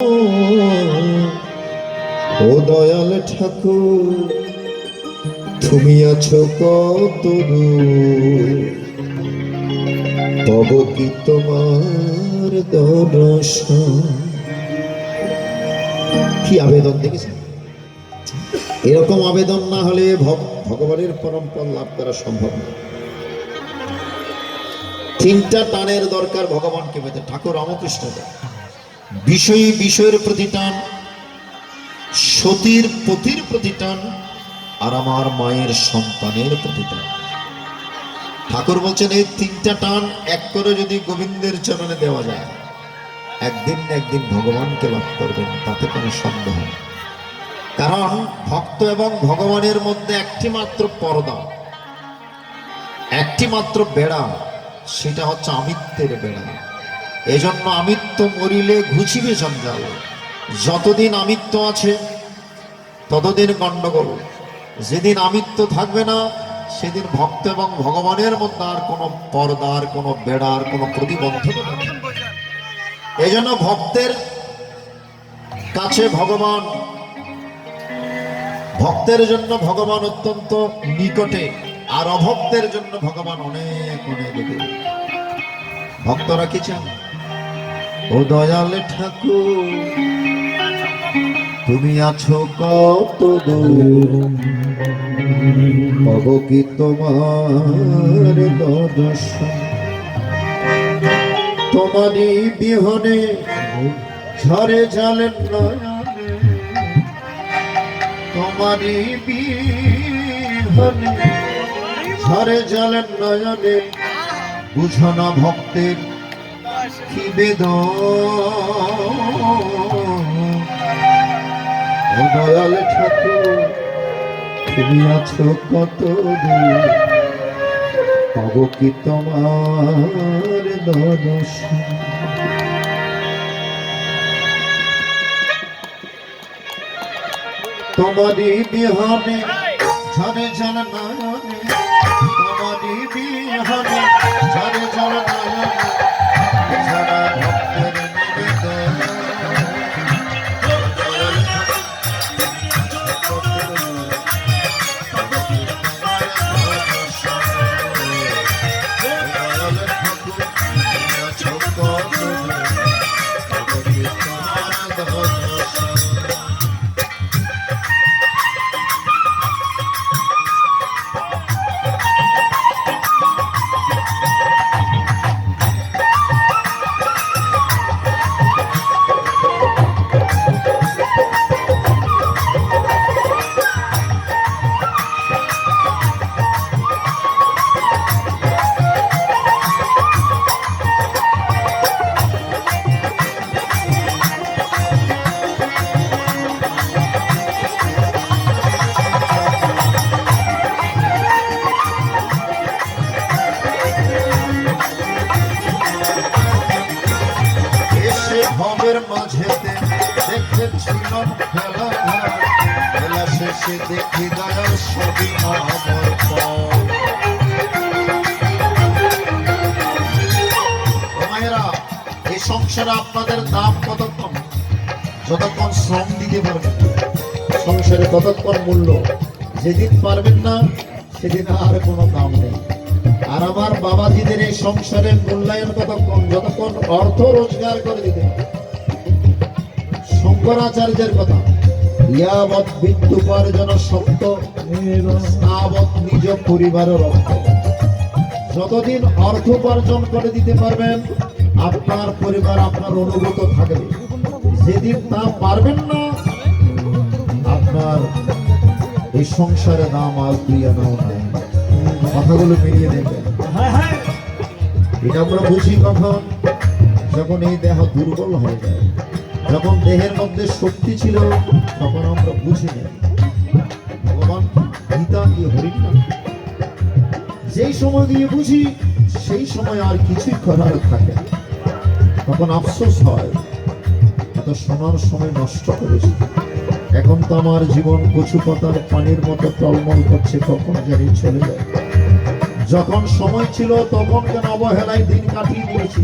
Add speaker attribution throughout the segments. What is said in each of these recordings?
Speaker 1: ও দয়াল ঠাকুর, তুমি আছো কত দূর, তব কি তোমার দর্শন। কি আবেদন দেখেছেন? এরকম আবেদন না হলে ভগবানের পরম পদ লাভ করা সম্ভব না। তিনটা টানের দরকার ভগবানকে পেতে। ঠাকুর রামকৃষ্ণ বিষয়ী বিষয়ের প্রতি টান, সতীর পতির প্রতি টান, আর আমার মায়ের সন্তানের প্রতি টান। ঠাকুর বলছেন এই তিনটা টান এক করে যদি গোবিন্দের চরণে দেওয়া যায়, একদিন না একদিন ভগবানকে লাভ করবেন, তাতে কোনো সন্দেহ নেই। কারণ ভক্ত এবং ভগবানের মধ্যে একটি মাত্র পর্দা, একটি মাত্র বেড়া, সেটা হচ্ছে আমিত্বের বেড়া। এজন্য আমিত্ব মরিলে ঘুচিবে জঞ্জাল। যতদিন আমিত্ব আছে ততদিন গন্ডগোল। যেদিন আমিত্ব থাকবে না, সেদিন ভক্ত এবং ভগবানের মধ্যে আর কোনো পর্দা, আর কোনো বেড়া, আর কোনো প্রতিবন্ধকতা থাকবে না। এই জন্য ভক্তের কাছে ভগবান, ভক্তের জন্য ভগবান অত্যন্ত নিকটে, আর অভক্তের জন্য ভগবান অনেক অনেক দূরে। ভক্তরা কি চান? ও দয়াল ঠাকুর, তুমি আছো কত দূর, পাব কি তোমার দর্শন। তোমারই বিহনে ঝরে জলের নয়নে, তোমারই বিহনে ঝরে জলের নয়নে, বুঝো না ভক্তের কি বেদন। ও দয়াল ঠাকুর, তুমি আছো কত দূর, পাব কি তোমার দর্শন। তোমারই বিহনে ঝরে জল নয়নে, তোমারই বিহনে ঝরে জল নয়নে, ঝরা ভক্তের নিবেদন। ভবের মাঝেতে দেখেছিল খেলা, খেলা শেষে দেখি দয়াল সবই আমার। মায়েরা, এই সংসারে আপনাদের দাম কতক্ষণ? যতক্ষণ শ্রম দিতে পারবেন, সংসারে ততক্ষণ মূল্য। যেদিন পারবেন না, সেদিন আর কোনো দাম নেই। আর আমার বাবাজিদের এই সংসারের মূল্যায়ন কতক্ষণ? যতক্ষণ অর্থ রোজগার করে দিতে পারে। শঙ্করাচার্যের কথা, ইয়াবৎ বিদ্যুপার্জন শক্ত, তাবৎ নিজ পরিবার রক্ত। যতদিন অর্থ উপার্জন করে দিতে পারবেন, আপনার পরিবার আপনার অনুগত থাকবে। যেদিন তা পারবেন না, আপনার এই সংসারে নাম আর প্রিয় নাও নাই। কথাগুলো মিলিয়ে দেখবেন। এটা আমরা বুঝি কখন? যখন এই দেহ দুর্বল হয়ে যায়। যখন দেহের মধ্যে শক্তি ছিল, তখন আমরা বুঝি না। ভগবান গীতা কি হরিনাম, যেই সময় দিয়ে বুঝি, সেই সময় আর কিছুই করার থাকে। তখন আফসোস হয়, এত শোনার সময় নষ্ট করেছি। এখন তো আমার জীবন কচু পাতার পানির মতো টলমল করছে, কখন জানি চলে যায়। যখন সময় ছিল তখন কেন অবহেলায় দিন কাটিয়ে দিয়েছি।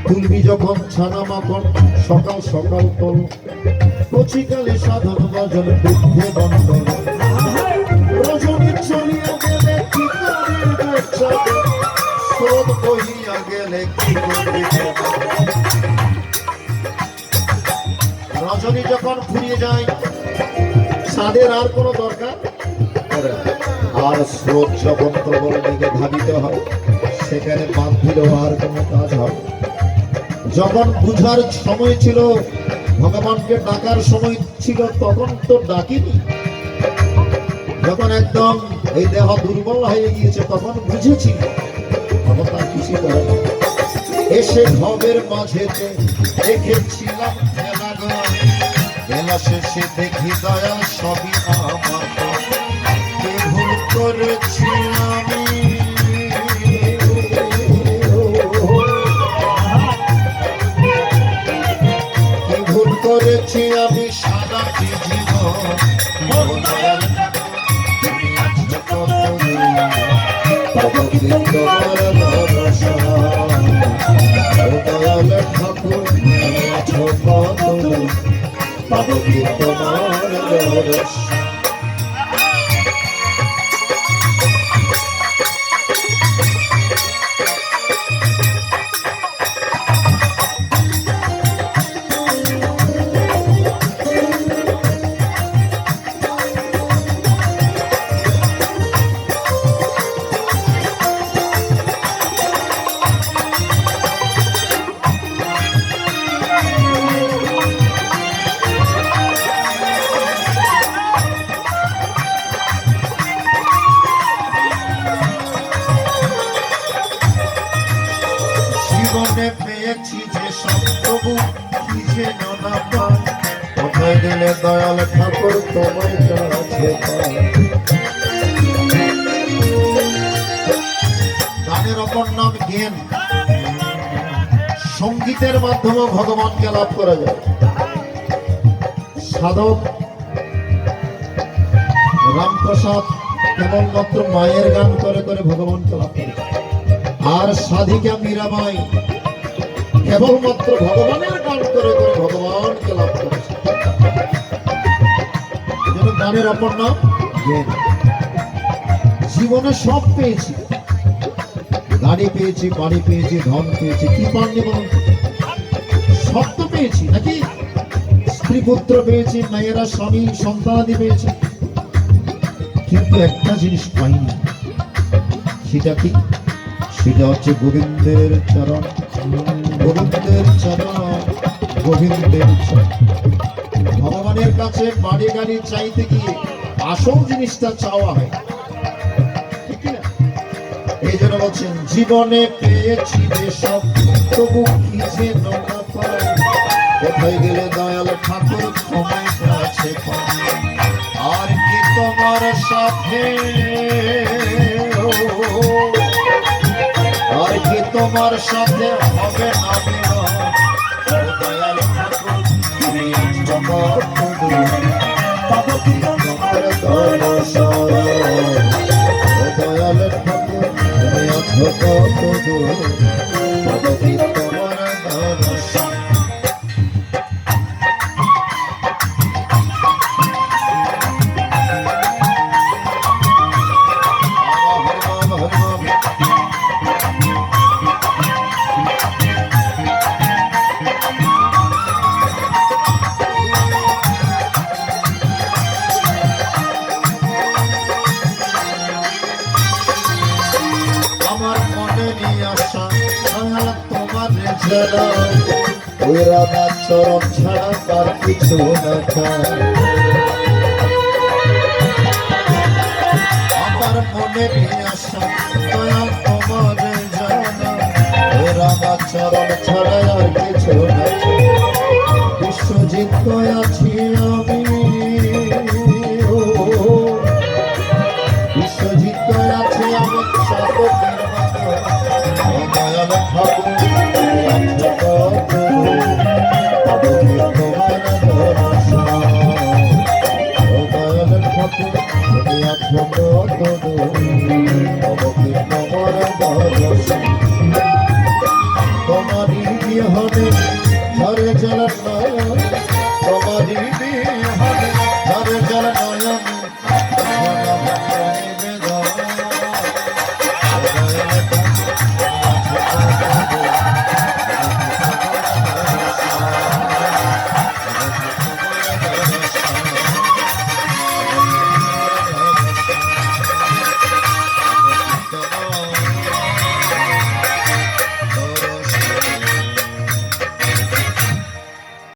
Speaker 1: তুলবি যখন ছানা মাখন সকাল সকাল তোল, কচিকালে সাধন ভজন বৃদ্ধে বন্ধন, রজনী চলিয়া গেলে কি করিবে চাঁদ, স্রোত বহিয়া গেলে কি করিবে। রজনী যখন ফুরিয়ে যায় চাঁদের আর কোনো দরকার পড়ে না। আর স্রোত যখন প্রবল দিকে ধাবিত হয় সেখানে বাঁধ দিলেও আর কোনো কাজ হবে। যখন বুঝার সময় ছিল, ভগবানকে ডাকার সময় ছিল, তখন তো ডাকিনি। যখন একদম এই দেহ দুর্বল হয়ে গিয়েছে তখন বুঝেছি, তখন তার কিছু করে না। এসে ভবের মাঝেতে দেখেছিলাম খেলা গো, বেলা শেষে দেখি দয়াল সবই আমার, কে ভুল করেছি আমি, কি ভুল করেছি আমি সারাটি জীবন, দয়াল তুমি আছো কত তবে কি তোমার ভরসা, দয়াল ঠাকুর তুমি আছো কত তবে কি তোমার ভরসা। জীবনে পেয়েছি যে সব তবু কি যেন না পাই, কোথায় গেলে দয়াল ঠাকুর তোমায় কাছে পাই। গানের অপর নাম জ্ঞান। সঙ্গীতের মাধ্যমে ভগবানকে লাভ করা যায়। সাধক রামপ্রসাদ কেবলমাত্র মায়ের গান করে করে ভগবানকে লাভ করে, আর সাধিকা মীরাবাই কেবলমাত্র ভগবানের গান করে করে ভগবানকে লাভ করেছে। গানের অপর নাম জ্ঞান। জীবনে সব পেয়েছি, গাড়ি পেয়েছি, বাড়ি পেয়েছি, ধন পেয়েছি, কি পাননি বলুন? সব তো পেয়েছি নাকি? স্ত্রী পুত্র পেয়েছি, মেয়েরা স্বামী সন্তানাদি পেয়েছি, কিন্তু একটা জিনিস পাইনি। সেটা কি? সেটা হচ্ছে গোবিন্দের চরণ, গোবিন্দের চরণ, গোবিন্দের চরণ। ভগবানের কাছে বাড়ি গাড়ি চাইতে গিয়ে আসল জিনিসটা চাওয়া হয়, ঠিক না? এই জন্য বলছেন জীবনে পেয়েছি যেসব তবু কি যেন না পাই, কোথায় গেলে দয়াল ঠাকুর তোমায় কাছে পাই। আর কি তোমার সাথে, আর কি তোমার সাথে হবে না মিলন, দয়াল ঠাকুর তুমি আছো কত দূর, তবে কি তোমার দর্শন, দয়াল ঠাকুর তুমি আছো কত দূর, তবে কি তোমার দর্শন। ওই রাধা চরণ ছাড়া তার কিছু না চায়, আমার মনে আশা দয়াল তোমার জানা, ওই রাধা চরণ ছাড়া আর কিছু না চায়। বিশ্বজিৎ আছি